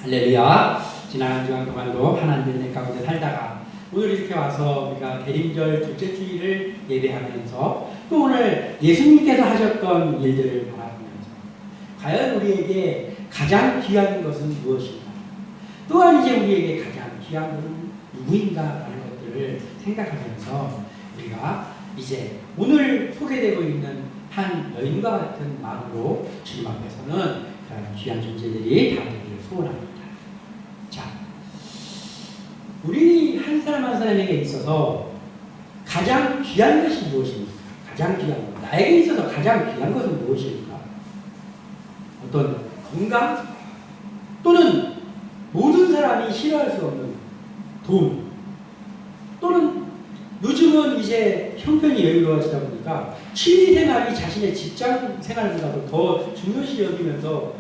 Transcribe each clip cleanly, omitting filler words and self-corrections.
할렐루야. 지난 한 주간 동안도 하나님의 은혜 가운데 살다가 오늘 이렇게 와서 우리가 대림절 둘째 주일을 예배하면서 또 오늘 예수님께서 하셨던 일들을 바라보면서 과연 우리에게 가장 귀한 것은 무엇인가, 또한 이제 우리에게 가장 귀한 것은 누구인가 라는 것들을 생각하면서 우리가 이제 오늘 소개되고 있는 한 여인과 같은 마음으로 주님 앞에서는 그런 귀한 존재들이 다 되기를 소원합니다. 자, 우리 한 사람 한 사람에게 있어서 가장 귀한 것이 무엇입니까? 가장 귀한 것. 나에게 있어서 가장 귀한 것은 무엇일까? 어떤 건강? 또는 모든 사람이 싫어할 수 없는 돈? 또는 요즘은 이제 형편이 여유로워지다 보니까 취미 생활이 자신의 직장 생활보다도 더 중요시 여기면서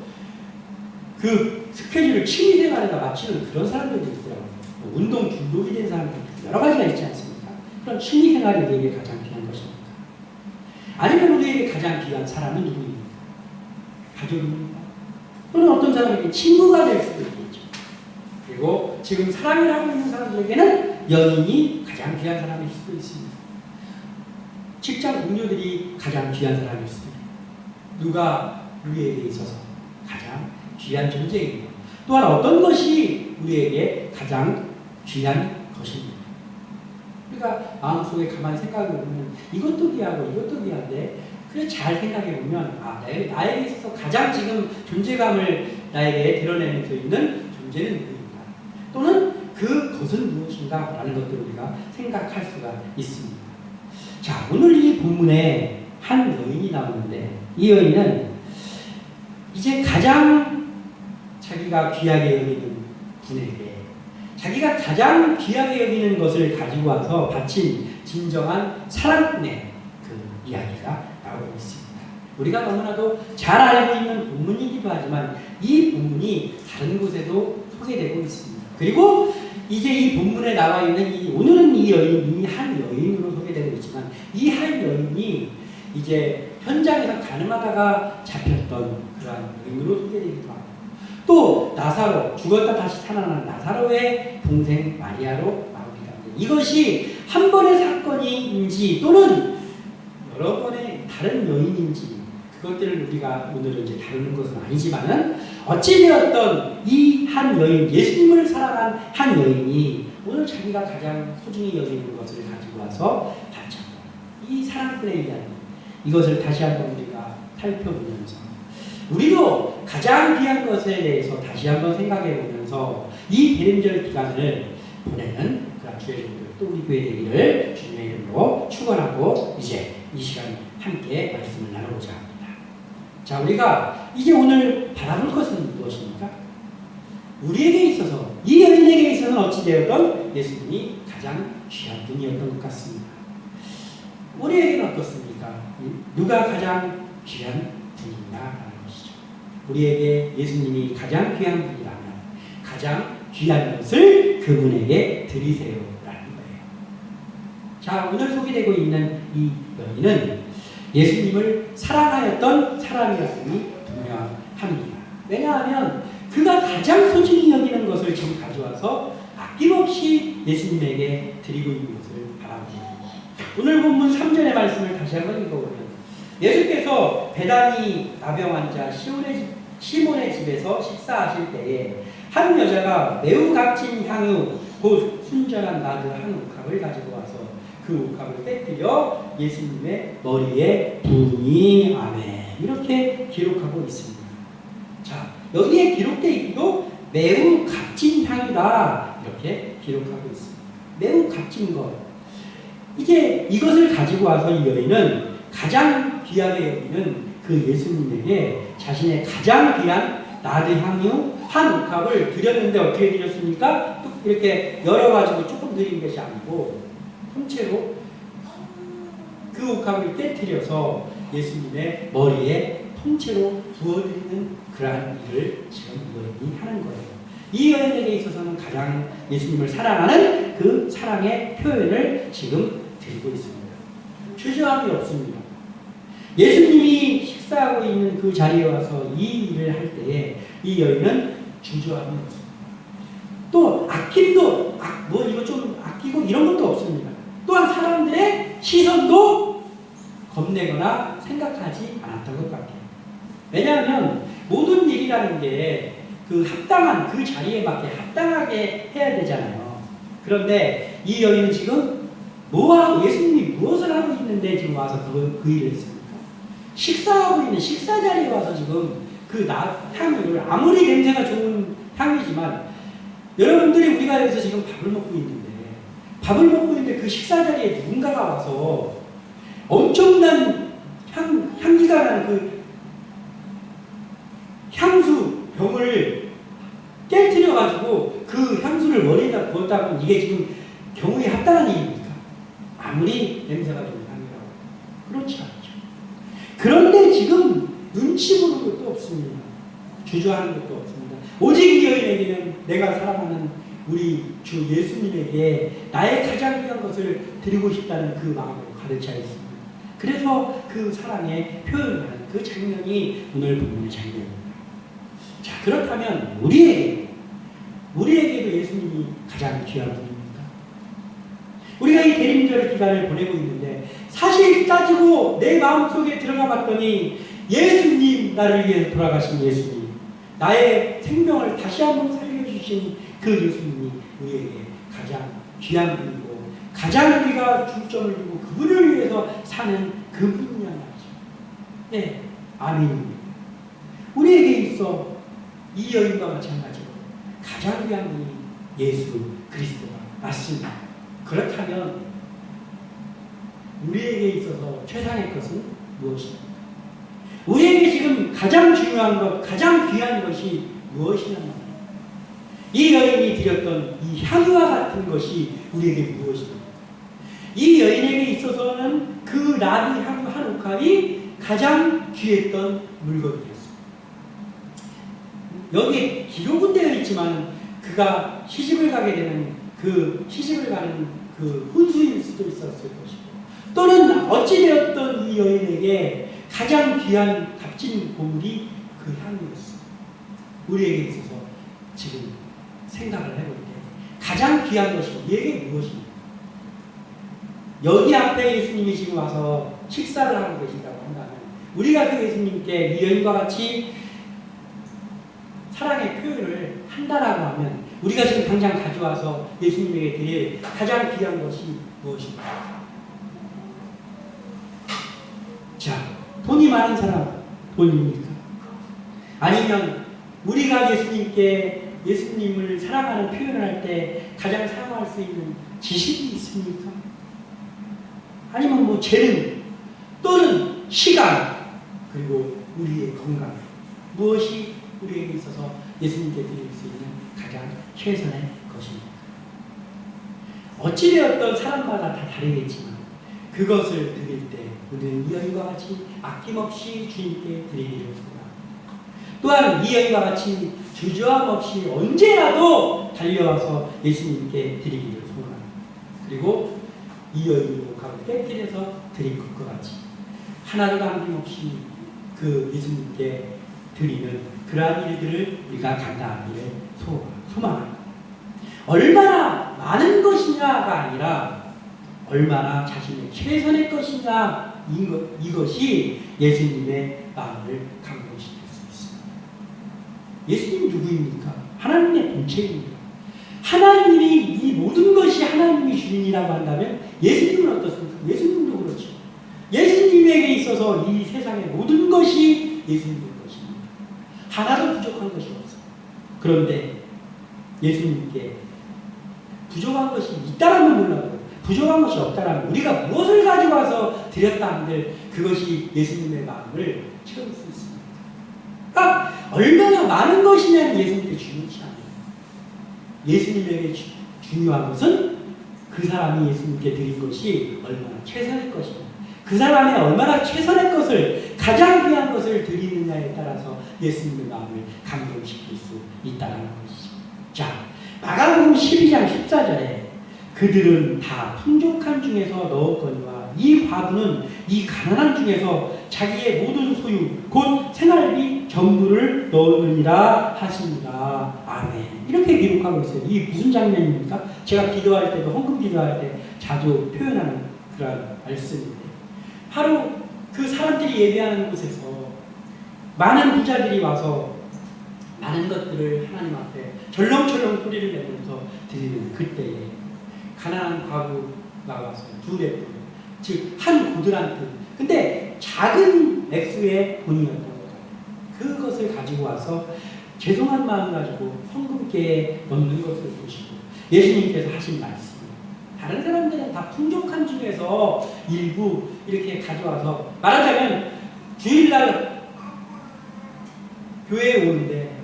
그 스케줄을 취미 생활에다 맞추는 그런 사람들도 있더라고요. 운동 중독이 된 사람들 여러 가지가 있지 않습니까? 그런 취미 생활이 우리에게 가장 귀한 것입니까? 아니면 우리에게 가장 귀한 사람은 누구입니까? 가족입니까? 또는 어떤 사람에게 친구가 될 수도 있겠죠. 그리고 지금 사랑을 하고 있는 사람들에게는 연인이 가장 귀한 사람일 수도 있습니다. 직장 동료들이 가장 귀한 사람일 수도 있습니다. 누가 우리에게 있어서 가장 귀한 존재입니다. 또한 어떤 것이 우리에게 가장 귀한 것입니다. 그러니까 마음속에 가만히 생각해보면 이것도 귀하고 이것도 귀한데 그래 잘 생각해보면 나에게 있어서 가장 지금 존재감을 나에게 드러내는 데 있는 존재는 누구인가, 또는 그것은 무엇인가 라는 것들을 우리가 생각할 수가 있습니다. 자, 오늘 이 본문에 한 여인이 나오는데 이 여인은 이제 가장 자기가 귀하게 여기는 분에게 자기가 가장 귀하게 여기는 것을 가지고 와서 바친 진정한 사랑꾼의 그 이야기가 나오고 있습니다. 우리가 너무나도 잘 알고 있는 본문이기도 하지만 이 본문이 다른 곳에도 소개되고 있습니다. 그리고 이제 이 본문에 나와 있는 오늘은 이 여인이 한 여인으로 소개되고 있지만 이 한 여인이 이제 현장에서 가늠하다가 잡혔던 그러한 여인으로 소개되기도 하고, 또 나사로, 죽었다 다시 살아난 나사로의 동생 마리아로 나오기도 합니다. 이것이 한 번의 사건인지 또는 여러 번의 다른 여인인지 그것들을 우리가 오늘은 이제 다루는 것은 아니지만은 어찌되었던 이 한 여인, 예수님을 사랑한 한 여인이 오늘 자기가 가장 소중히 여기는 것을 가지고 와서 바쳤던 이 사랑꾼의 이야기, 이것을 다시 한번 우리가 살펴보면서 우리도 가장 귀한 것에 대해서 다시 한번 생각해 보면서 이 대림절 기간을 보내는 그런 주의 종들, 또 우리 교회 되기를 주님의 이름으로 축원하고 이제 이 시간 함께 말씀을 나눠보자 합니다. 자, 우리가 이제 오늘 바라볼 것은 무엇입니까? 우리에게 있어서, 이 여인에게 있어서는 어찌되었던 예수님이 가장 귀한 분이었던 것 같습니다. 우리에게는 어떻습니까? 누가 가장 귀한 분인가? 우리에게 예수님이 가장 귀한 분이라면 가장 귀한 것을 그분에게 드리세요 라는 거예요. 자, 오늘 소개되고 있는 이 여인은 예수님을 사랑하였던 사람이라는 분명합니다. 왜냐하면 그가 가장 소중히 여기는 것을 지금 가져와서 아낌없이 예수님에게 드리고 있는 것을 바라봅니다. 오늘 본문 3절의 말씀을 다시 한번 읽어보면 예수께서 베다니 나병 환자 시몬의 집에서 식사하실 때에 한 여자가 매우 값진 향유 곧 순전한 나드 한 옥합을 가지고 와서 그 옥합을 깨뜨려 예수님의 머리에 부으니 아멘, 이렇게 기록하고 있습니다. 자, 여기에 기록되어 있기도 매우 값진 향유다 이렇게 기록하고 있습니다. 매우 값진 것, 이제 이것을 가지고 와서 이 여인은 가장 귀하게 여기는 그 예수님에게 자신의 가장 귀한 나드 향유 한 옥합을 드렸는데 어떻게 드렸습니까? 또 이렇게 열어가지고 조금 드린 것이 아니고 통째로 그 옥합을 깨뜨려서 예수님의 머리에 통째로 부어드리는 그러한 일을 지금 이 여인이 하는 거예요. 이 여인에게 있어서는 가장 예수님을 사랑하는 그 사랑의 표현을 지금 드리고 있습니다. 주저함이 없습니다. 예수님이 식사하고 있는 그 자리에 와서 이 일을 할 때에 이 여인은 주저함이 없습니다. 또 아낌도 뭐 이거 좀 아끼고 이런 것도 없습니다. 또한 사람들의 시선도 겁내거나 생각하지 않았던 것 같아요. 왜냐하면 모든 일이라는 게 그 합당한 그 자리에 맞게 합당하게 해야 되잖아요. 그런데 이 여인은 지금 뭐하고 예수님이 무엇을 하고 있는데 지금 와서 그 일을 했습니까? 식사하고 있는 식사 자리에 와서 지금 그 향을 아무리 냄새가 좋은 향이지만 여러분들이 우리가 여기서 지금 밥을 먹고 있는데 그 식사 자리에 누군가가 와서 엄청난 향기가 나는 그 향수 병을 깨트려가지고 그 향수를 머리에다 부었다면 이게 지금 경우에 합당한 일입니까? 아무리 냄새가 좋은 향이라고. 그렇지 않죠. 그런데 지금 눈치 보는 것도 없습니다. 주저하는 것도 없습니다. 오직 이 여인에게는 내가 사랑하는 우리 주 예수님에게 나의 가장 귀한 것을 드리고 싶다는 그 마음으로 가득 차 있습니다. 그래서 그 사랑의 표현하는 그 장면이 오늘 본문의 장면입니다. 자, 그렇다면 우리에게도 예수님이 가장 귀한 분입니까? 우리가 이 대림절 기간을 보내고 있는데 사실 따지고 내 마음속에 들어가 봤더니 예수님, 나를 위해서 돌아가신 예수님, 나의 생명을 다시 한번 살려주신 그 예수님이 우리에게 가장 귀한 분이고 가장 우리가 중점을 두고 그분을 위해서 사는 그분이야 말이죠. 네, 아멘입니다. 우리에게 있어 이 여인과 마찬가지로 가장 귀한 분이 예수 그리스도가 맞습니다. 그렇다면 우리에게 있어서 최상의 것은 무엇입니까? 우리에게 지금 가장 중요한 것, 가장 귀한 것이 무엇이냐 말이에요. 이 여인이 드렸던 이 향유와 같은 것이 우리에게 무엇입니까? 이 여인에게 있어서는 그 나비 향유 한 옥합이 가장 귀했던 물건이었습니다. 여기 기록은 되어 있지만 그가 시집을 가게 되는 그 시집을 가는 그 혼수일 수도 있었을 것이고 또는 어찌되었던 이 여인에게 가장 귀한 값진 보물이 그 향이었습니다. 우리에게 있어서 지금 생각을 해볼 때 가장 귀한 것이 우리에게 무엇입니까? 여기 앞에 예수님이 지금 와서 식사를 하고 계신다고 한다면 우리가 그 예수님께 이 여인과 같이 사랑의 표현을 한다라고 하면 우리가 지금 당장 가져와서 예수님에게 드릴 가장 귀한 것이 무엇입니까? 자, 돈이 많은 사람 돈입니까? 아니면 우리가 예수님을 사랑하는 표현을 할 때 가장 사용할 수 있는 지식이 있습니까? 아니면 뭐 재능 또는 시간 그리고 우리의 건강 무엇이 우리에게 있어서 예수님께 드릴 수 있는 가장 최선의 것입니다. 어찌되었던 사람마다 다 다르겠지만 그것을 드릴 때 우리는 이 여인과 같이 아낌없이 주님께 드리기를 소원합니다. 또한 이 여인과 같이 주저함 없이 언제라도 달려와서 예수님께 드리기를 소원합니다. 그리고 이 여인이 옥합을 깨뜨려서 드린 것과 같이 하나도 남김없이 그 예수님께 드리는 그러한 일들을 우리가 감당하기를 소망합니다. 얼마나 많은 것이냐가 아니라 얼마나 자신의 최선의 것이냐 이것이 예수님의 마음을 감동시킬 수 있습니다. 예수님이 누구입니까? 하나님의 본체입니다. 하나님이 이 모든 것이 하나님이 주인이라고 한다면 예수님은 어떻습니까? 예수님도 그렇죠. 예수님에게 있어서 이 세상의 모든 것이 예수님의 것입니다. 하나도 부족한 것이 없어요. 그런데 예수님께 부족한 것이 있다라면 몰라도 부족한 것이 없다라면 우리가 무엇을 가지고 와서 드렸다 한들 그것이 예수님의 마음을 채울 수 있습니다. 그러니까 얼마나 많은 것이냐는 예수님께 중요치 않아요. 예수님에게 중요한 것은 그 사람이 예수님께 드린 것이 얼마나 최선의 것입니다. 그 사람이 얼마나 최선의 것을 가장 귀한 것을 드리느냐에 따라서 예수님의 마음을 감동시킬 수 있다는 것이죠. 자, 마가복음 12장 14절에 그들은 다 풍족한 중에서 넣었거니와 이 과부는 이 가난한 중에서 자기의 모든 소유 곧 생활비 전부를 넣으니라 하십니다. 아멘. 이렇게 기록하고 있어요. 이게 무슨 장면입니까? 제가 기도할 때도 헌금 기도할 때 자주 표현하는 그런 말씀인데 바로 그 사람들이 예배하는 곳에서 많은 부자들이 와서 많은 것들을 하나님 앞에 절렁절렁 소리를 내면서 드리는 그때에 가난한 과부가 와서 두 랩, 즉 한 고드란트, 근데 작은 액수의 돈이었던 거죠. 그것을 가지고 와서 죄송한 마음 가지고 헌금계에 넣는 것을 보시고 예수님께서 하신 말씀, 다른 사람들은 다 풍족한 중에서 일부 이렇게 가져와서, 말하자면 주일날 교회에 오는데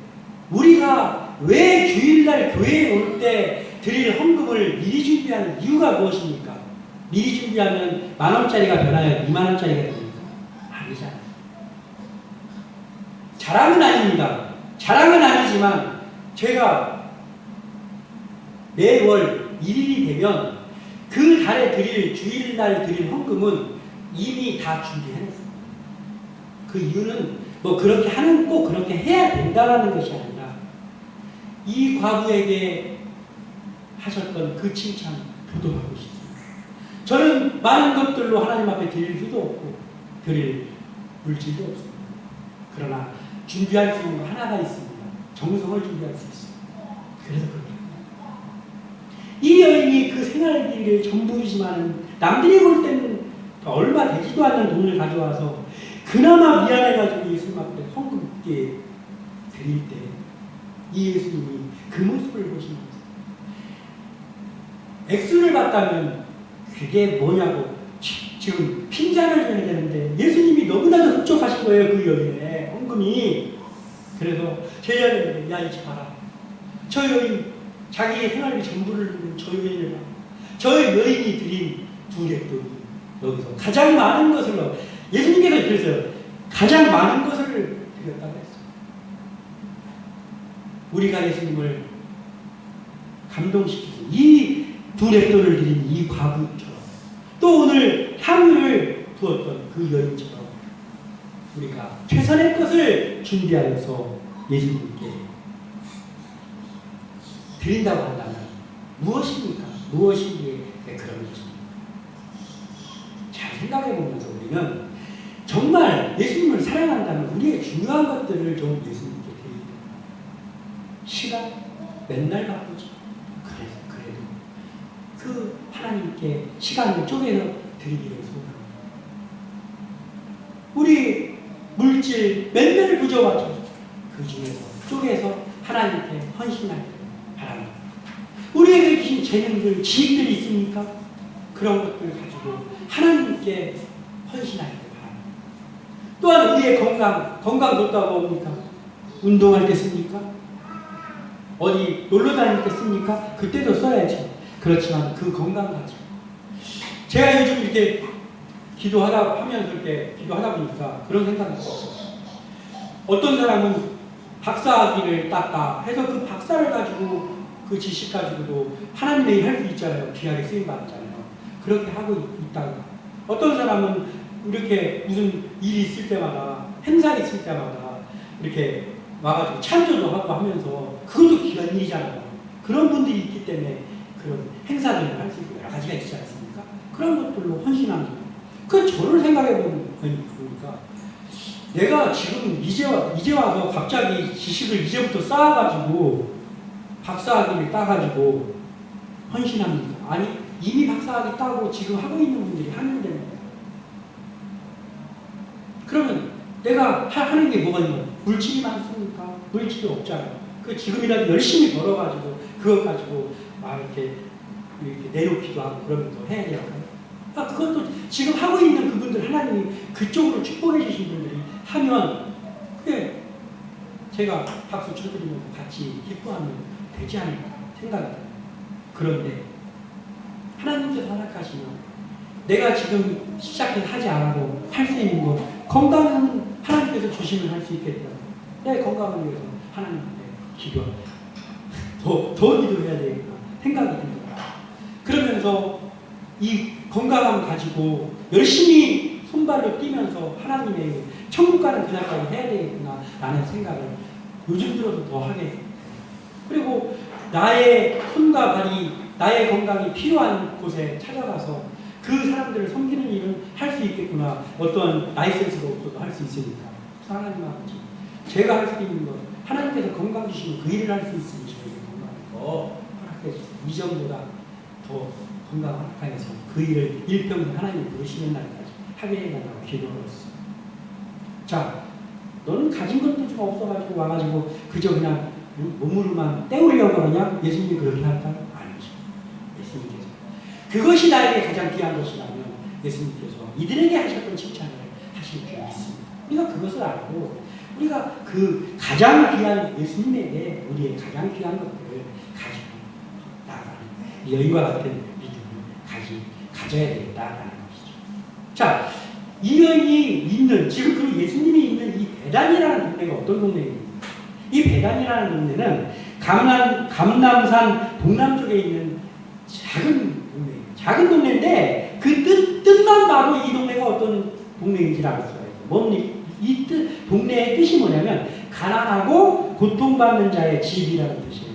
우리가 왜 주일날 교회에 올 때 드릴 헌금을 미리 준비하는 이유가 무엇입니까? 미리 준비하면 10,000원짜리가 변하여 20,000원짜리가 됩니까? 아니잖아요. 자랑은 아닙니다. 자랑은 아니지만 제가 매월 1일이 되면 그 달에 드릴 주일날 드릴 헌금은 이미 다 준비해놨습니다. 그 이유는 뭐 그렇게 하는, 꼭 그렇게 해야 된다는 것이 아니라 이 과부에게 하셨던 그 칭찬 보도하고 싶습니다. 저는 많은 것들로 하나님 앞에 드릴 수도 없고 드릴 물질도 없습니다. 그러나 준비할 수 있는 거 하나가 있습니다. 정성을 준비할 수 있습니다. 그래서 그렇게 이 여인이 그 생활비를 전부이지만 남들이 볼 때는 얼마 되지도 않는 돈을 가져와서 그나마 미안해가지고 예수님 앞에 헌금께 드릴 때 이 예수님이 그 모습을 보시면서 액수를 봤다면 그게 뭐냐고 지금 핀잔을 줘야 되는데 예수님이 너무나도 흡족하신 거예요. 그 여인의 헌금이. 그래서 제자들에게 야 이제 봐라, 저 여인 자기의 생활비 전부를 누린 저 여인을 봐, 저 여인이 드린 두 랩돈이 여기서 가장 많은 것을 넣어. 예수님께서 그랬어요. 가장 많은 것을 드렸다고 했어요. 우리가 예수님을 감동시키고 이 두 랩돈을 드린 이 과부처럼 또 오늘 향유를 부었던 그 여인처럼 우리가 최선의 것을 준비하여서 예수님께 드린다고 한다면 무엇입니까? 무엇이기에 그런 것입니까? 잘 생각해 보면서 우리는 정말 예수님을 사랑한다면 우리의 중요한 것들을 좀 예수님께 드립니다. 시간 맨날 바쁘죠. 그래도 그 하나님께 시간을 쪼개서 드리기를 소원합니다. 우리 물질 맨날 부족하죠. 그 중에서 쪼개서 하나님께 헌신할 바랍니다. 우리에게 주신 재능들, 지식들이 있습니까? 그런 것들 가지고 하나님께 헌신할 때 바랍니다. 또한 우리의 건강 좋다고 뭡니까? 운동할 때 씁니까? 어디 놀러 다닐 때 씁니까? 그때도 써야지. 그렇지만 그 건강 가지고 제가 요즘 이렇게 기도하면서 이렇게 기도하다 보니까 그런 생각이 들었어요. 어떤 사람은 박사학위를 땄다 해서 그 박사를 가지고 그 지식 가지고도 하나님의 일 할 수 있잖아요. 귀하게 쓰임 받잖아요. 그렇게 하고 있다가 어떤 사람은 이렇게 무슨 일이 있을 때마다, 행사 있을 때마다 이렇게 와가지고 찬조도 하고 하면서 그것도 귀한 일이잖아요. 그런 분들이 있기 때문에 그런 행사들을 할 수 있고 여러 가지가 있지 않습니까? 그런 것들로 헌신합니다. 그 저를 생각해 보니까 내가 지금 이제 와서 갑자기 지식을 이제부터 쌓아가지고 박사학위를 따가지고 헌신합니까? 아니, 이미 박사학위 따고 지금 하고 있는 분들이 하면 됩니다. 그러면 내가 하는 게 뭐가 있냐? 물질이 많습니까? 물질이 없잖아요. 그 지금이라도 열심히 벌어가지고 그것 가지고 막 이렇게 내놓기도 하고 그러면서 해야 돼요. 그것도 지금 하고 있는 그분들 하나님이 그쪽으로 축복해 주신 분들이 하면 그게 제가 박수 쳐드리면서 같이 기뻐하면 되지 않을까 생각합니다. 그런데 하나님께서 허락하시면 내가 지금 시작해서 하지 않아도 할 수 있는 것, 건강은 하나님께서 주시면 할 수 있겠다. 내 건강을 위해서 하나님께 더 기도해야 되겠다 생각이 듭니다. 그러면서 이 건강함 가지고 열심히 손발로 뛰면서 하나님의 천국 가는 그날까지 해야 되겠구나 라는 생각을 요즘 들어서 더 하게 돼요. 그리고 나의 손과 발이 나의 건강이 필요한 곳에 찾아가서 그 사람들을 섬기는 일을 할 수 있겠구나. 어떤 라이센스가 없어도 할 수 있으니까. 하나님 아버지, 제가 할 수 있는 것, 하나님께서 건강 주시면 그 일을 할 수 있으니 저에게 건강을 더 허락해 주세요. 이전보다 더 건강 허락해서 그 일을 일평생 하나님 부르시는 날까지 하게 해달라고 기도했어요. 자, 너는 가진 것도 좀 없어가지고 와가지고 그저 그냥 몸으로만 때우려고 하냐? 예수님이 그렇게 할까요? 아니죠. 예수님께서 그것이 나에게 가장 귀한 것이라면 예수님께서 이들에게 하셨던 칭찬을 하실 줄 믿습니다. 우리가 그것을 알고 우리가 그 가장 귀한 예수님에게 우리의 가장 귀한 것들을 가지고 나아가는 여인과 같은 믿음을 가져야 되겠다라는 것이죠. 자, 이 여인이 있는 지금 그 예수님이 있는 이 베단이라는 동네가 어떤 동네입니까? 이 베단이라는 동네는 감남산 동남쪽에 있는 작은 동네예요. 작은 동네인데 그 뜻만 봐도 이 동네가 어떤 동네인지 알 수가 있어요. 뭡니까? 이 동네의 뜻이 뭐냐면 가난하고 고통받는 자의 집이라는 뜻이에요.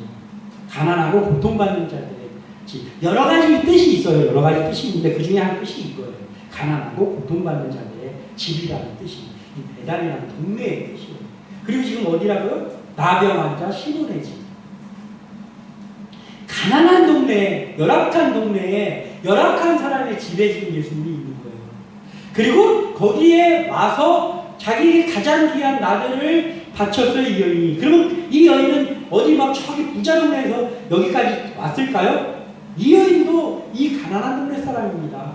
가난하고 고통받는 자들의 집. 여러 가지 뜻이 있어요. 여러 가지 뜻이 있는데 그 중에 한 뜻이 이거예요. 가난하고 고통받는 자들의 집이라는 뜻이 이 베단이라는 동네의 뜻이에요. 그리고 지금 어디라고요? 나병 환자 시몬의 집. 가난한 동네, 열악한 동네에 열악한 사람의 집에 지금 예수님이 있는 거예요. 그리고 거기에 와서 자기에게 가장 귀한 나들을 바쳤어요, 이 여인이. 그러면 이 여인은 어디 막 저기 부자 동네에서 여기까지 왔을까요? 이 여인도 이 가난한 동네 사람입니다.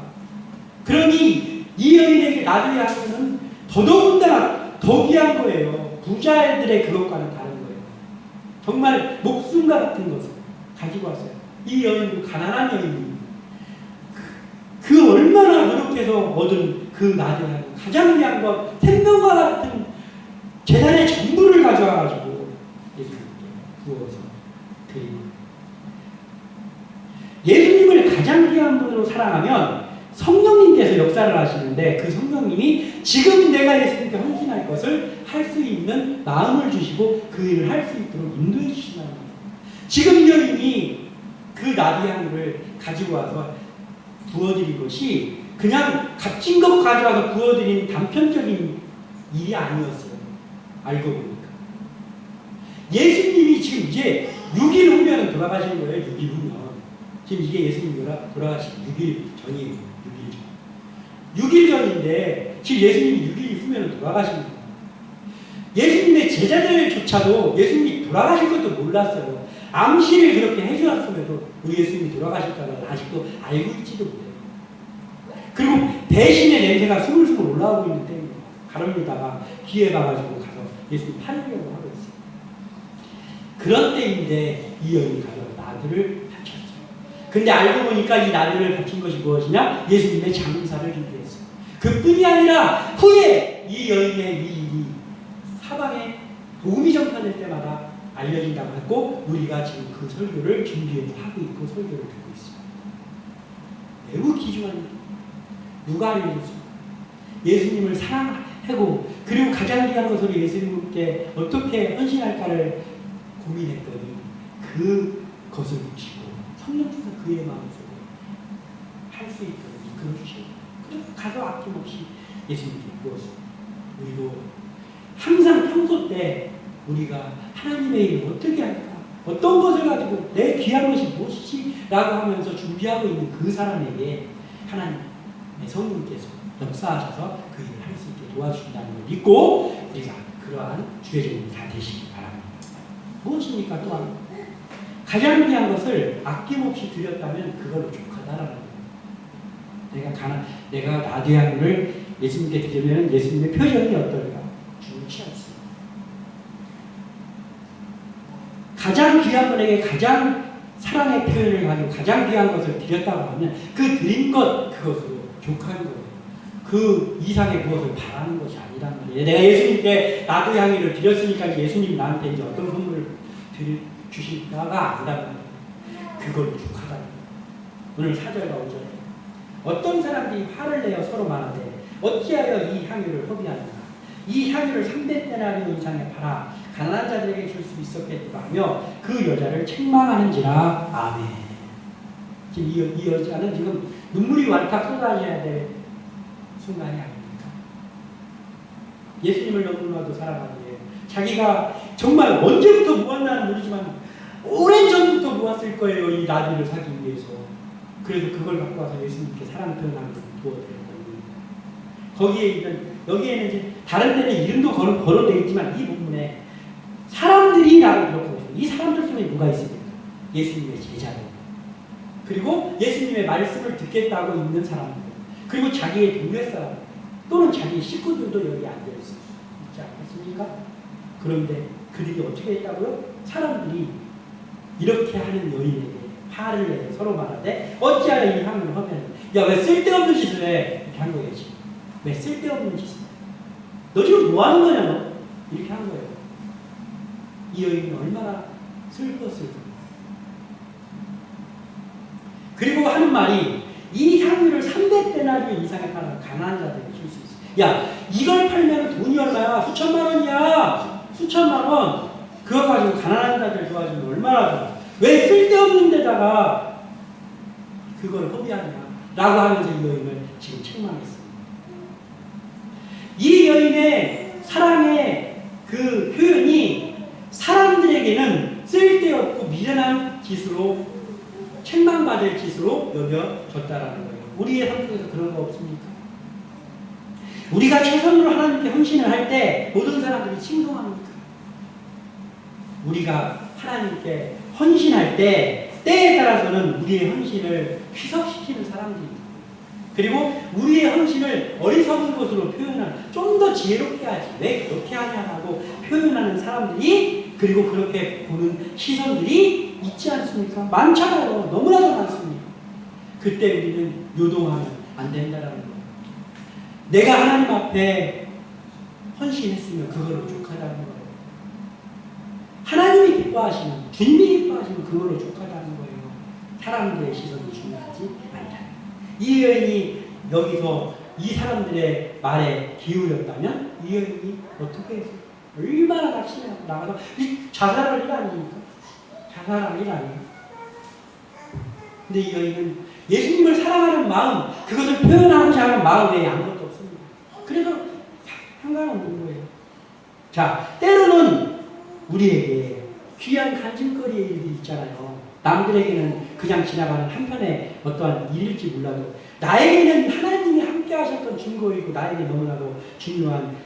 그러니 이 여인에게 나들이 하면은 더더군다나 더 귀한 거예요. 부자들의 그것과는 다른 거예요. 정말 목숨과 같은 것을 가지고 왔어요. 이 여인도 가난한 여인입니다. 그 얼마나 노력해서 얻은 그 나들이 가장 귀한 것, 생명과 같은 재산의 전부를 가져와가지고 예수님께 구워서 드립니다. 예수님을 가장 귀한 분으로 사랑하면 성령님께서 역사를 하시는데 그 성령님이 지금 내가 예수님께 헌신할 것을 할 수 있는 마음을 주시고 그 일을 할 수 있도록 인도해 주신다는 거예요. 지금 이 여인이 그 나비향을 가지고 와서 부어드린 것이 그냥 값진 것 가져와서 부어드린 단편적인 일이 아니었어요. 알고 보니까. 예수님이 지금 이제 6일 후면 돌아가시는 거예요. 6일 후면. 지금 이게 예수님이 돌아가신 6일 전이에요. 6일 전. 6일 전인데 지금 예수님이 6일 후면 돌아가시는 거예요. 예수님의 제자들조차도 예수님이 돌아가실 것도 몰랐어요. 암시를 그렇게 해주었음에도 우리 예수님이 돌아가실까를 아직도 알고 있지도 못해요. 그리고 대신에 냄새가 스물스물 올라오고 있는 때입니다. 가릅니다가 귀에 봐가지고 가서 예수님 팔으려고 하고 있어요. 그런 때인데 이 여인이 가서 나들을 바쳤어요. 근데 알고 보니까 이 나들을 바친 것이 무엇이냐? 예수님의 장사를 준비했어요. 그뿐이 아니라 후에 이 여인의 이 일이 사방에 복음이 전파될 때마다 알려진다고 했고 우리가 지금 그 설교를 준비해서 하고 있고 설교를 듣고 있습니다. 매우 귀중한 누가 알려줬습니까? 예수님을 사랑하고 그리고 가장 귀한 것으로 예수님께 어떻게 헌신할까를 고민했더니 그것을 보시고 성령께서 그의 마음속에 할 수 있도록 이끌어주시고 그래서 가서 아낌없이 예수님께 구웠습니다. 우리도 항상 평소 때 우리가 하나님의 일을 어떻게 할까? 어떤 것을 가지고 내 귀한 것이 무엇이지? 라고 하면서 준비하고 있는 그 사람에게 하나님의 성령께서 역사하셔서 그 일을 할 수 있게 도와주신다는 걸 믿고 우리가 그러한 주의 종이 다 되시기 바랍니다. 무엇입니까? 또한 가장 귀한 것을 아낌없이 드렸다면 그걸로 족하다라는 거예요. 내가 나대하기를 예수님께 드리면 예수님의 표정이 어떨까? 좋지 않습니다. 가장 귀한 분에게 가장 사랑의 표현을 가지고 가장 귀한 것을 드렸다고 하면 그 드린 것 그것으로 족하는 거예요. 그 이상의 무엇을 바라는 것이 아니란 말이에요. 내가 예수님께 나도 향기를 드렸으니까 예수님이 나한테 이제 어떤 선물을 주실까가 아니란 말이에요. 그걸 족하다. 오늘 4절과 5절 어떤 사람들이 화를 내어 서로 말하되 어찌하여 이 향유를 허비하느냐. 이 향유를 300데나리온 이상에 팔아 가난한 자들에게 줄 수 있었겠다 하며 그 여자를 책망하는지라. 아멘. 지금 이 여자는 지금 눈물이 왈칵 쏟아져야 될 순간이 아닙니까? 예수님을 너무나도 사랑하기에 자기가 정말 언제부터 모았나는 모르지만 오랜 전부터 모았을 거예요. 이 나비를 사기 위해서. 그래서 그걸 갖고 와서 예수님께 사랑 표현하는 도와드렸거든요. 거기에 있는, 여기에는 이제 다른 데는 이름도 거론되어 있지만 이 부분에 사람들이라고 기록하고 있습니다. 이 사람들 속에 누가 있습니까? 예수님의 제자들. 그리고 예수님의 말씀을 듣겠다고 있는 사람들. 그리고 자기의 동네 사람 또는 자기 식구들도 여기 앉아있을 수 있지 않겠습니까? 그런데 그들이 어떻게 했다고요? 사람들이 이렇게 하는 여인에게 화를 내고 서로 말하되 어찌하여 이 향을 하면 야 왜 쓸데없는 짓을 해? 이렇게 한 거예요. 지금. 왜 쓸데없는 짓을 해? 너 지금 뭐 하는 거냐 너? 이렇게 한 거예요. 이 여인은 얼마나 슬펐을까. 그리고 하는 말이 이 향유를 300데나리온 이상에 팔아 가난한 자들에게 줄 수 있어. 야 이걸 팔면 돈이 얼마야? 수천만 원이야. 수천만 원. 그거 가지고 가난한 자들 도와주면 얼마나 좋아. 왜 쓸데없는 데다가 그걸 허비하냐 라고 하면서 이 여인을 지금 책망했습니다. 이 여인의 사랑의 그 표현이 사람들에게는 쓸데없고 미련한 짓으로 책망받을 짓으로 여겨졌다라는 거예요. 우리의 삶 속에서 그런 거 없습니까? 우리가 최선으로 하나님께 헌신을 할 때 모든 사람들이 칭송합니까? 우리가 하나님께 헌신할 때 때에 따라서는 우리의 헌신을 희석시키는 사람들입니다. 그리고 우리의 헌신을 어리석은 것으로 표현하는, 좀 더 지혜롭게 하지 왜 그렇게 하냐고 표현하는 사람들이, 그리고 그렇게 보는 시선들이 있지 않습니까? 많잖아요. 너무나도 많습니다. 그때 우리는 요동하면 안 된다는 거예요. 내가 하나님 앞에 헌신했으면 그걸로 족하다는 거예요. 하나님이 기뻐하시면, 주님이 기뻐하시면 그걸로 족하다는 거예요. 사람들의 시선이 중요하지 않다. 이 여인이 여기서 이 사람들의 말에 기울였다면 이 여인이 어떻게 했어요? 얼마나 낙심하고 나가서 자살할 일 아닙니까? 자살할 일 아니에요. 근데 이 여인은 예수님을 사랑하는 마음, 그것을 표현하고자 하는 마음 외에 아무것도 없습니다. 그래서 상관없는 거예요. 자, 때로는 우리에게 귀한 간증거리의 일들이 있잖아요. 남들에게는 그냥 지나가는 한편의 어떠한 일일지 몰라도 나에게는 하나님이 함께 하셨던 증거이고 나에게 너무나도 중요한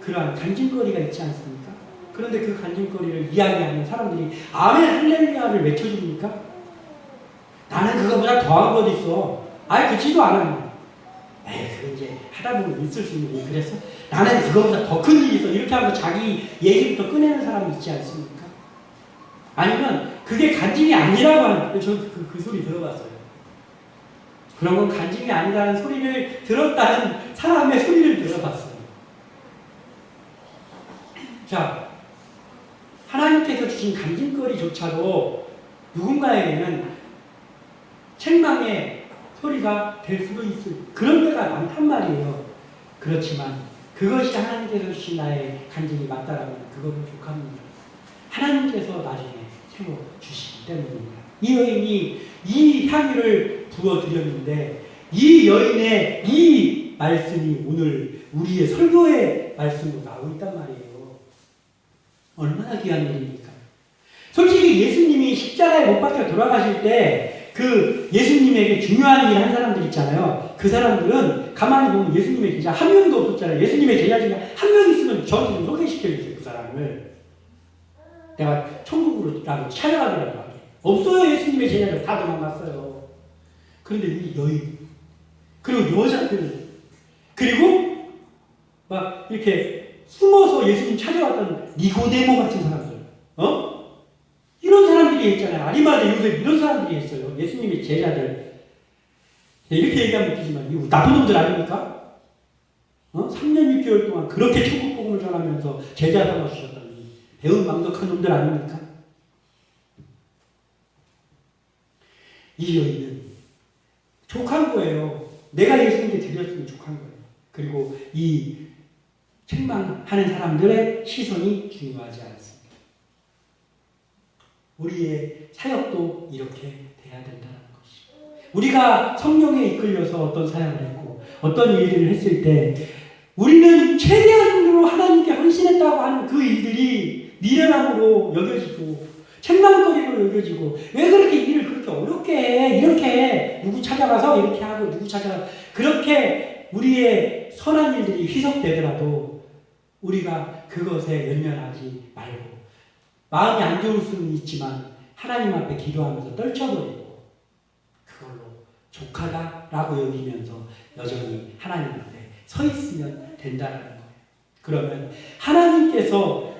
그러한 간증거리가 있지 않습니까? 그런데 그 간증거리를 이야기하는 사람들이 아멘 할렐루야를 외쳐줍니까? 나는 그거보다 더한 것 있어. 아예 그치도 않아요. 에이, 그 이제 하다 보면 있을 수 있는 일. 그래서 나는 그거보다 더 큰 일이 있어. 이렇게 하면서 자기 얘기부터 꺼내는 사람이 있지 않습니까? 아니면 그게 간증이 아니라고 하는, 저는 그 소리 들어봤어요. 그런 건 간증이 아니라는 소리를 들었다는 사람의 소리를 들어봤어요. 자, 하나님께서 주신 간증거리조차도 누군가에게는 책망의 소리가 될 수도 있을 그런 데가 많단 말이에요. 그렇지만 그것이 하나님께서 주신 나의 간증이 맞다라면 그거는 족합니다. 하나님께서 나중에 세워 주시기 때문입니다. 이 여인이 이 향유를 부어드렸는데 이 여인의 이 말씀이 오늘 우리의 설교의 말씀으로 나오고 있단 말이에요. 얼마나 귀한 일입니까? 솔직히 예수님이 십자가에 못 박혀 돌아가실 때 그 예수님에게 중요한 일 한 사람들 있잖아요. 그 사람들은 가만히 보면 예수님의 제자 한 명도 없었잖아요. 예수님의 제자 중에 한 명 있으면 저한테 좀 소개시켜주세요. 그 사람을. 내가 천국으로 나도 찾아가더라도 하게. 없어요. 예수님의 제자들 다 도망갔어요. 그런데 이 여인, 그리고 여자들, 그리고 막 이렇게 숨어서 예수님 찾아왔던 니고데모 같은 사람들, 이런 사람들이 있잖아요. 아리마대 요셉 이런 사람들이 있어요. 예수님의 제자들. 이렇게 얘기하면 웃기지만 이거 나쁜 놈들 아닙니까? 3년 6개월 동안 그렇게 천국 복음을 전하면서 제자 삼아주셨다니 배은망덕한 놈들 아닙니까? 이 여인은 족한 거예요. 내가 예수님께 드렸으면 족한 거예요. 그리고 이 책망하는 사람들의 시선이 중요하지 않습니다. 우리의 사역도 이렇게 돼야 된다는 것이죠. 우리가 성령에 이끌려서 어떤 사역을 했고 어떤 일들을 했을 때 우리는 최대한으로 하나님께 헌신했다고 하는 그 일들이 미련함으로 여겨지고 책망거리로 여겨지고 왜 그렇게 일을 그렇게 어렵게 해? 이렇게 해. 누구 찾아가서 이렇게 하고 누구 찾아가서 그렇게 우리의 선한 일들이 희석되더라도 우리가 그것에 연연하지 말고 마음이 안 좋을 수는 있지만 하나님 앞에 기도하면서 떨쳐버리고 그걸로 족하다라고 여기면서 여전히 하나님 앞에 서 있으면 된다는 거예요. 그러면 하나님께서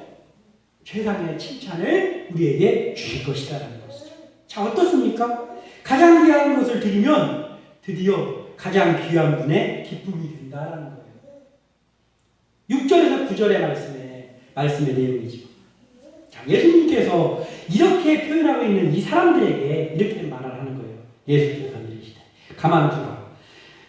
최상의 칭찬을 우리에게 주실 것이다라는 것이죠. 자, 어떻습니까? 가장 귀한 것을 드리면 드디어 가장 귀한 분의 기쁨이 된다라는 거예요. 6절에서 9절의 말씀의 내용이죠. 자, 예수님께서 이렇게 표현하고 있는 이 사람들에게 이렇게 말을 하는 거예요. 예수께서 이르시되 가만 두라.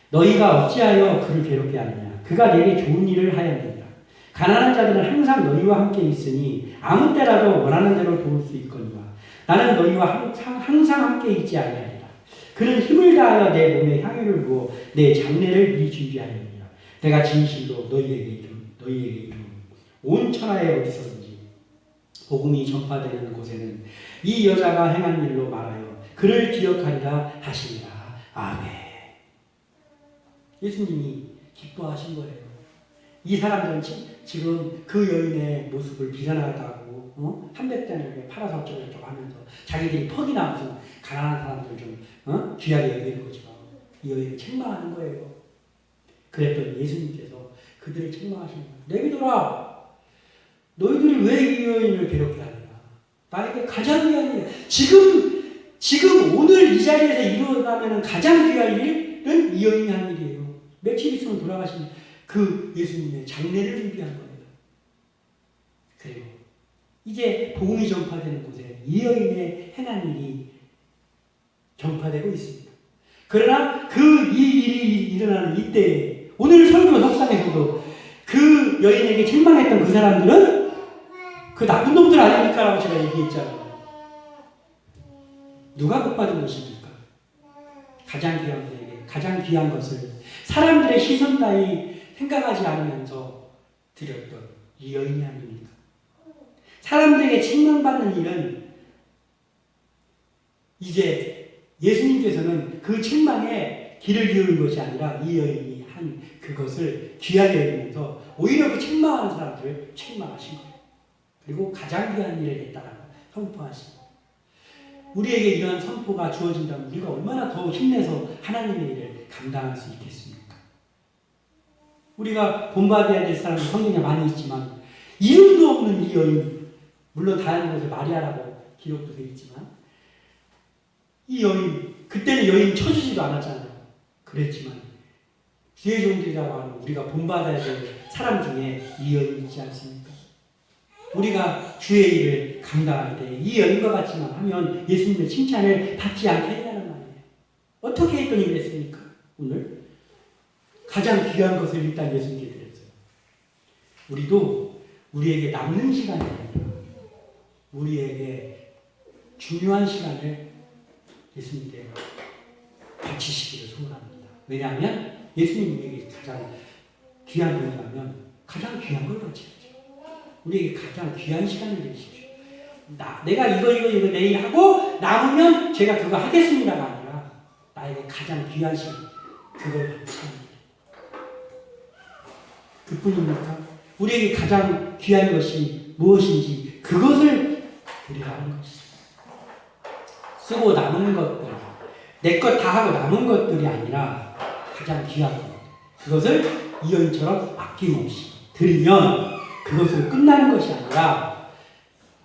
너희가 어찌하여 그를 괴롭게 하느냐. 그가 내게 좋은 일을 하였느니라. 가난한 자들은 항상 너희와 함께 있으니 아무 때라도 원하는 대로 도울 수 있거니와 나는 너희와 항상 함께 있지 아니하리라. 그는 힘을 다하여 내 몸에 향유를 부어 내 장례를 미리 준비하였느니라. 내가 진실로 너희에게 이르노니 온 천하에 어디서든지 복음이 전파되는 곳에는 이 여자가 행한 일로 말하여 그를 기억하리라 하시니라. 아멘. 예수님이 기뻐하신 거예요. 이 사람들은 지금 그 여인의 모습을 비난하다고 한백단을 팔아서 어쩌고저쩌고 하면서 자기들이 퍽이나 무슨 가난한 사람들 좀 귀하게 여기는 거죠. 이 여인을 책망하는 거예요. 그랬더니 예수님께서 그들을 책망하시는 거예요. 내비둬라. 너희들이 왜 이 여인을 괴롭게 하느냐. 나에게 가장 귀한 일. 지금 오늘 이 자리에서 일어나면 가장 귀한 일은 이 여인이 한 일이에요. 며칠 있으면 돌아가신 그 예수님의 장례를 준비한 거예요. 그리고 이제 복음이 전파되는 곳에 이 여인의 행한 일이 전파되고 있습니다. 그러나 이 일이 일어나는 이때에 오늘 설교 석상에서도 그 여인에게 책망했던 그 사람들은 그 나쁜 놈들 아닙니까라고 제가 얘기했잖아요. 누가 복받은 것입니까? 가장 귀한 분에게 가장 귀한 것을 사람들의 시선 따위 생각하지 않으면서 드렸던 이 여인이 아닙니까? 사람들에게 책망받는 일은 이제 예수님께서는 그 책망에 귀를 기울인 것이 아니라 이 여인이 한 그것을 귀하게 여기면서 오히려 그 책망하는 사람들을 책망하신 거예요. 그리고 가장 귀한 일을 했다라고 선포하신 거예요. 우리에게 이런 선포가 주어진다면 우리가 얼마나 더 힘내서 하나님의 일을 감당할 수 있겠습니까? 우리가 본받아야 될 사람이 성경에 많이 있지만 이름도 없는 이 여인, 물론 다른 곳에 마리아라고 기록도 되어 있지만 이 여인, 그때는 여인 쳐주지도 않았잖아요. 그랬지만 주의 종들이라고 하는 우리가 본받아야 될 사람 중에 이 여인이 있지 않습니까? 우리가 주의 일을 감당할 때 이 여인과 같지만 하면 예수님의 칭찬을 받지 않겠냐는 말이에요. 어떻게 했더니 그랬습니까? 오늘 가장 귀한 것을 일단 예수님께 드렸어요. 우리도 우리에게 남는 시간이 아니라 우리에게 중요한 시간을 예수님께 바치시기를 소원합니다. 왜냐하면 예수님 우리에게 가장 귀한 분이라면 가장 귀한 걸 바쳐야죠. 우리에게 가장 귀한 시간을 주십시오. 내가 이거 내일 하고 남으면 제가 그거 하겠습니다가 아니라 나에게 가장 귀한 시간 그걸 바치는 그뿐입니까? 우리에게 가장 귀한 것이 무엇인지 그것을 드리라는 것입니다. 쓰고 남은 것들, 내 것 다 하고 남은 것들이 아니라 가장 귀한 것, 그것을 이 여인처럼 아낌없이 드리면 그것으로 끝나는 것이 아니라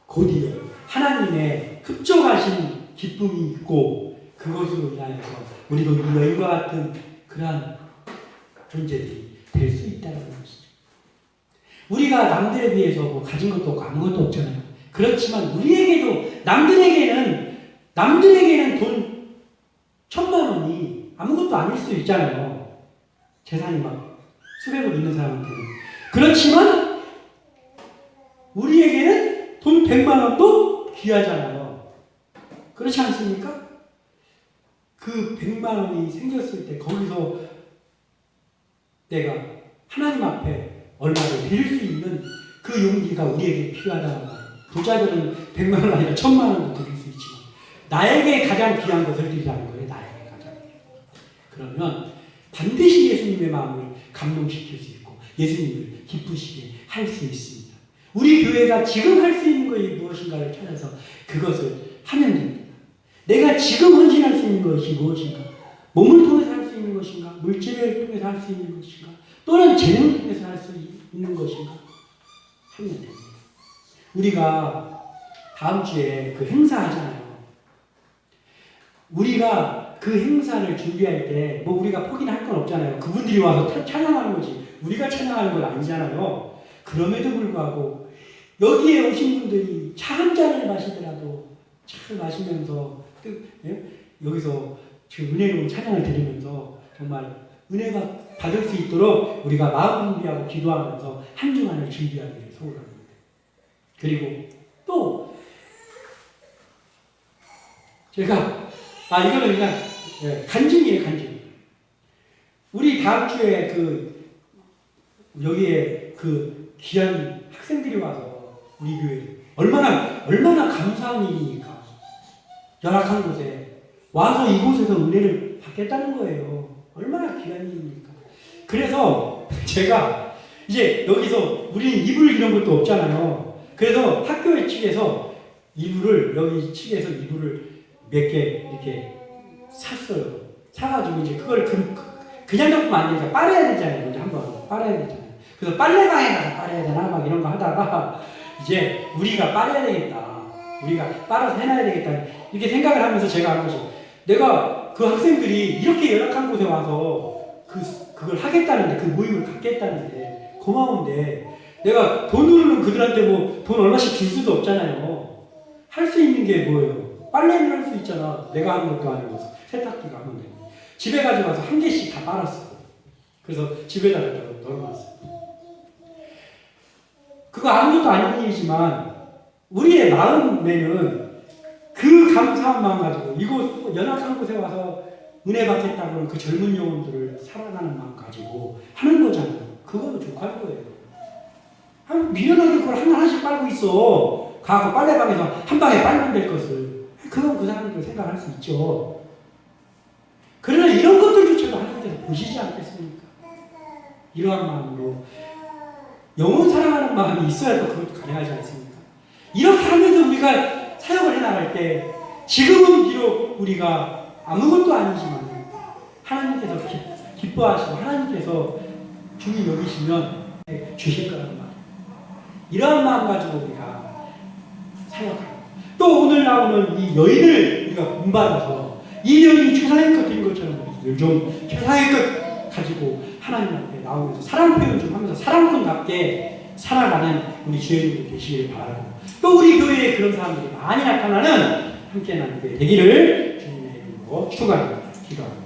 곧이어 하나님의 흡족하신 기쁨이 있고 그것으로 인하여서 우리도 이 여인과 같은 그러한 존재들이 될 수 있다는 것이죠. 우리가 남들에 비해서 뭐 가진 것도 없고 아무것도 없잖아요. 그렇지만 우리에게도 남들에게는 돈 1,000만 원이 아무것도 아닐 수 있잖아요. 재산이 막 수백억 있는 사람한테는. 그렇지만 우리에게는 돈 100만 원도 귀하잖아요. 그렇지 않습니까? 그 100만 원이 생겼을 때 거기서 내가 하나님 앞에 얼마를 드릴 수 있는 그 용기가 우리에게 필요하다는 말이에요. 부자들은 100만 원 아니라 1000만 원도 드릴 수 있지만 나에게 가장 귀한 것을 드리라는 거예요. 나에게 가장. 그러면 반드시 예수님의 마음을 감동시킬 수 있고 예수님을 기쁘시게 할 수 있습니다. 우리 교회가 지금 할 수 있는 것이 무엇인가를 찾아서 그것을 하면 됩니다. 내가 지금 헌신할 수 있는 것이 무엇인가? 몸을 통해서 할 수 있는 것인가? 물질을 통해서 할 수 있는 것인가? 또는 재능을 통해서 할 수 있는 것인가? 하면 됩니다. 우리가 다음 주에 그 행사 하잖아요. 우리가 그 행사를 준비할 때 뭐 우리가 포기할 건 없잖아요. 그분들이 와서 찬양하는 거지. 우리가 찬양하는 건 아니잖아요. 그럼에도 불구하고 여기에 오신 분들이 차 한 잔을 마시더라도 차를 마시면서 여기서 지금 은혜로운 찬양을 드리면서 정말 은혜가 받을 수 있도록 우리가 마음 준비하고 기도하면서 한 주간을 준비하기를 소원합니다. 그리고 또 제가 이거는 그냥 간증이에요. 간증. 우리 다음 주에 여기에 그 귀한 학생들이 와서 우리 교회 얼마나 감사한 일이니까 열악한 곳에 와서 이곳에서 은혜를 받겠다는 거예요. 얼마나 귀한 일입니까? 그래서 제가 이제 여기서 우리는 이불 이런 것도 없잖아요. 그래서 학교 측에서 여기 측에서 이불을 몇 개 이렇게 샀어요. 사가지고 이제 그걸 그냥 놔두면 안 되니까 빨아야 되잖아요. 이제 한번 빨아야 되잖아요. 그래서 빨래방에 가서 빨아야 되나 막 이런 거 하다가 이제 우리가 빨아야 되겠다. 우리가 빨아서 해놔야 되겠다. 이렇게 생각을 하면서 제가 한 거죠. 내가 그 학생들이 이렇게 열악한 곳에 와서 그걸 하겠다는데 그 모임을 갖겠다는데 고마운데 내가 돈으로는 그들한테 뭐 돈 얼마씩 줄 수도 없잖아요. 할 수 있는 게 뭐예요? 빨래는 할 수 있잖아. 내가 하는 것도 아니고 세탁기가 하면 돼. 집에 가져가서 한 개씩 다 빨았어. 그래서 집에다 넣어놨어. 그거 아무것도 아닌 일이지만 우리의 마음에는 그 감사한 마음 가지고 이곳 연약한 곳에 와서 은혜 받겠다고는 그 젊은 영혼들을 사랑하는 마음 가지고 하는 거잖아요. 그거는 족할 거예요. 미련하게 그걸 하나씩 빨고 있어. 가고 빨래방에서 한 방에 빨면 될 것을. 그건 그 사람들 생각할 수 있죠. 그러나 이런 것들조차도 하나님께서 보시지 않겠습니까? 이러한 마음으로 영혼 사랑하는 마음이 있어야 또 그것도 가능하지 않습니까? 이렇게 하면서 우리가 사역을 해나갈 때 지금은 비록 우리가 아무것도 아니지만 하나님께서 기뻐하시고 하나님께서 중히 여기시면 주실 거라는 말. 이러한 마음 가지고 우리가 사역하고 또 오늘 나오는 이 여인을 우리가 본받아서 이 여인이 최상의 것 드린 것처럼 우리들 좀 최상의 것 가지고 하나님 앞에 나오면서 사랑 표현 좀 하면서 사랑꾼답게 살아가는 우리 주인님들 되시기를 바라고 또 우리 교회에 그런 사람들이 많이 나타나는 함께 나누게 되기를 주님의 이름으로 축원합니다. 기도합니다.